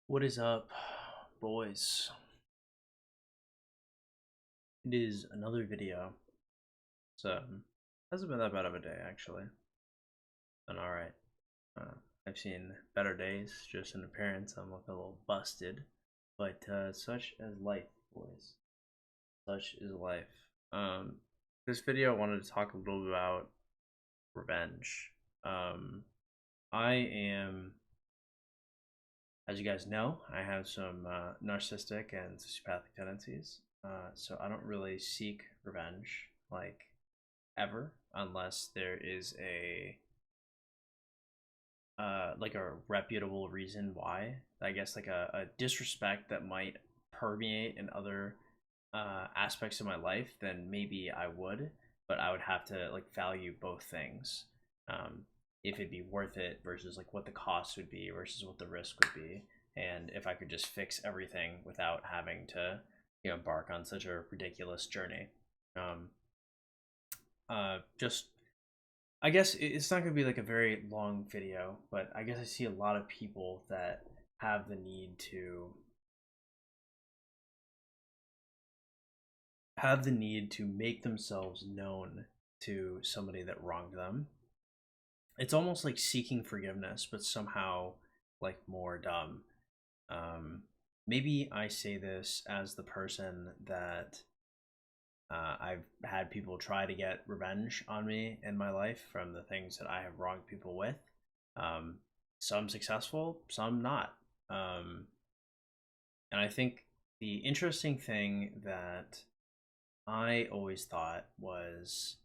What is up, boys? It is another video. So, hasn't been that bad of a day, actually. Been alright. Uh, I've seen better days, just in appearance. I'm looking a little busted. But, such as life, boys. Such is life. Um, this video, I wanted to talk a little bit about revenge. I am, as you guys know, I have some narcissistic and sociopathic tendencies. So I don't really seek revenge, like, ever, unless there is a reputable reason why. I guess like a disrespect that might permeate in other aspects of my life, then maybe I would, but I would have to like value both things. Um, if it'd be worth it versus like what the cost would be versus what the risk would be, and if I could just fix everything without having to, embark on such a ridiculous journey. Um, just I guess it's not going to be like a very long video, but I guess I see a lot of people that have the need to make themselves known to somebody that wronged them. It's almost like seeking forgiveness, but somehow like more dumb. Um, Maybe I say this as the person that I've had people try to get revenge on me in my life from the things that I have wronged people with. Um, some successful, some not. Um, and I think the interesting thing that I always thought was,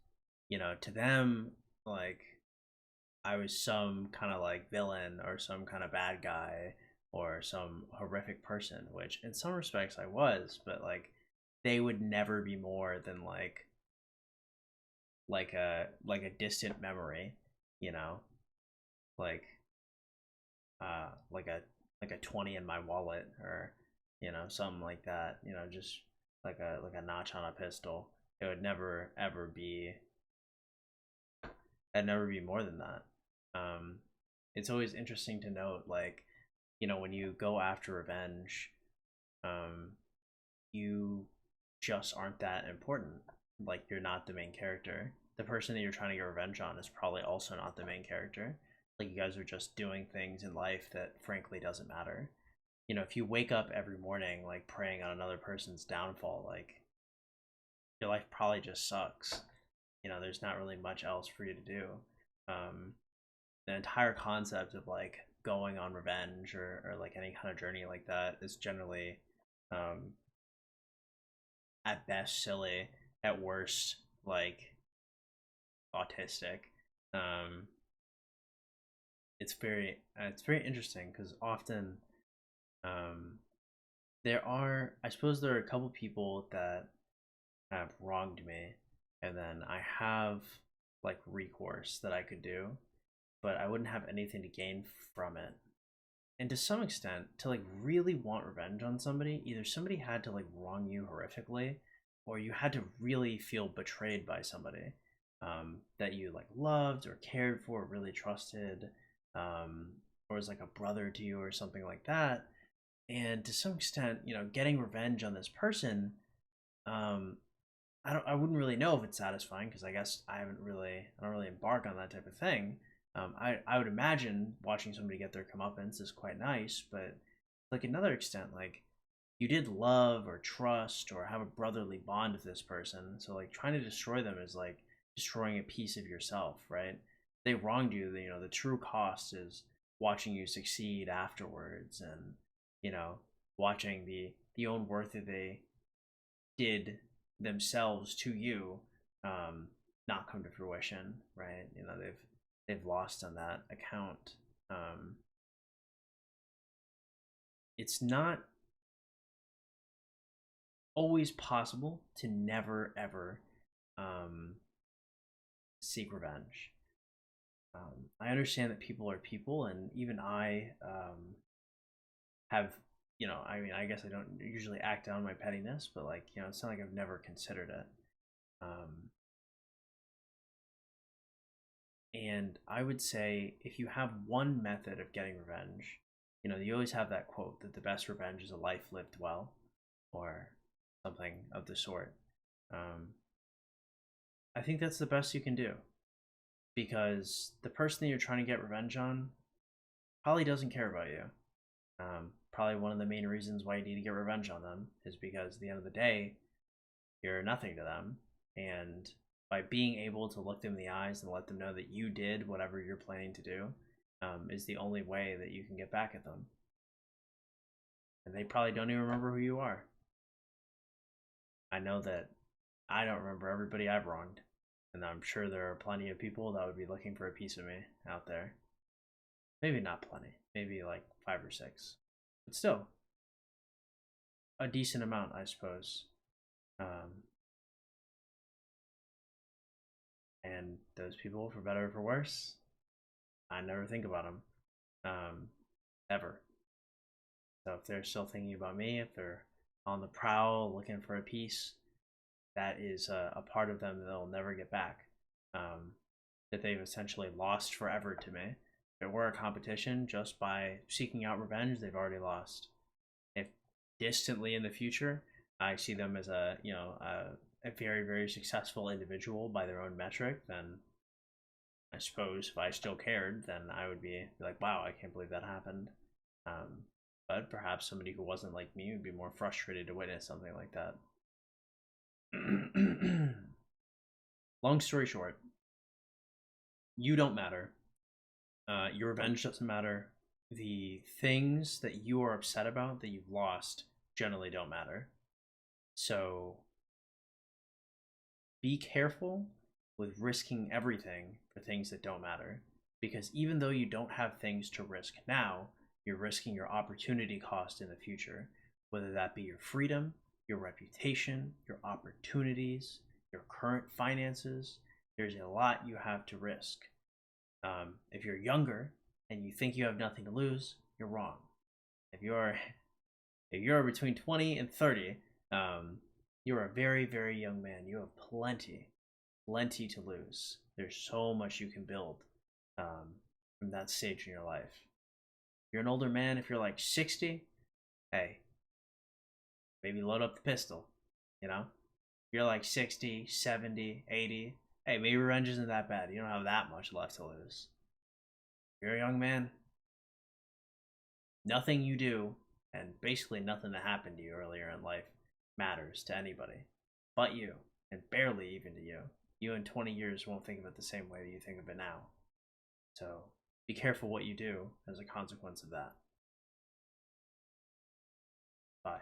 to them, like, I was some kind of like villain or some kind of bad guy or some horrific person, which in some respects I was, but like, they would never be more than like a distant memory, you know, like uh like a like a 20 in my wallet, or something like that, just like a notch on a pistol. It would never be more than that. It's always interesting to note, like, when you go after revenge, um you just aren't that important. Like, you're not the main character. The person that you're trying to get revenge on is probably also not the main character. Like, you guys are just doing things in life that frankly doesn't matter. If you wake up every morning like preying on another person's downfall, like, your life probably just sucks. There's not really much else for you to do. Um, the entire concept of like going on revenge, or like any kind of journey like that, is generally um, at best silly, at worst like autistic. Um, it's very interesting because often, um, I suppose there are a couple people that have wronged me, and then I have like recourse that I could do, but I wouldn't have anything to gain from it. And to some extent, to like really want revenge on somebody, either somebody had to like wrong you horrifically, or you had to really feel betrayed by somebody that you like loved or cared for, really trusted, um, or was like a brother to you or something like that. And to some extent, getting revenge on this person, um, I wouldn't really know if it's satisfying, because I guess I don't really embark on that type of thing. I would imagine watching somebody get their comeuppance is quite nice, but like another extent, like, you did love or trust or have a brotherly bond with this person, so like trying to destroy them is like destroying a piece of yourself, right? They wronged you. The true cost is watching you succeed afterwards, and you know watching the own worth that they did themselves to you, um, not come to fruition, right? They've lost on that account. Um, it's not always possible to never ever um, seek revenge. I understand that people are people, and even I have, I mean, I guess I don't usually act down my pettiness, but like, it's not like I've never considered it. Um, And I would say, if you have one method of getting revenge, You know, you always have that quote that the best revenge is a life lived well, or something of the sort. Um, I think that's the best you can do, because the person that you're trying to get revenge on probably doesn't care about you. Probably one of the main reasons why you need to get revenge on them is because at the end of the day, you're nothing to them. And by being able to look them in the eyes and let them know that you did whatever you're planning to do, is the only way that you can get back at them. And they probably don't even remember who you are. I know that I don't remember everybody I've wronged. And I'm sure there are plenty of people that would be looking for a piece of me out there. Maybe not plenty, maybe like 5 or 6. But still, a decent amount, I suppose. And those people, for better or for worse, I never think about them, ever. So if they're still thinking about me, if they're on the prowl looking for a piece, that is a part of them that they'll never get back. That they've essentially lost forever to me. If it were a competition, just by seeking out revenge, they've already lost. If distantly in the future, I see them as a very, very successful individual by their own metric, then I suppose if I still cared, then I would be like, wow, I can't believe that happened. But perhaps somebody who wasn't like me would be more frustrated to witness something like that. Long story short, you don't matter. Your revenge doesn't matter. The things that you are upset about that you've lost generally don't matter. So be careful with risking everything for things that don't matter. Because even though you don't have things to risk now, you're risking your opportunity cost in the future, whether that be your freedom, your reputation, your opportunities, your current finances. There's a lot you have to risk. If you're younger and you think you have nothing to lose, you're wrong. If you're between 20 and 30, you're a very, very young man. You have plenty to lose. There's so much you can build from that stage in your life. If you're an older man, if you're like 60, hey, maybe load up the pistol, you know? If you're like 60, 70, 80, hey, maybe revenge isn't that bad. You don't have that much left to lose. If you're a young man, nothing you do, and basically nothing that happened to you earlier in life, matters to anybody but you, and barely even to you. You in 20 years won't think of it the same way that you think of it now. So be careful what you do as a consequence of that. Bye.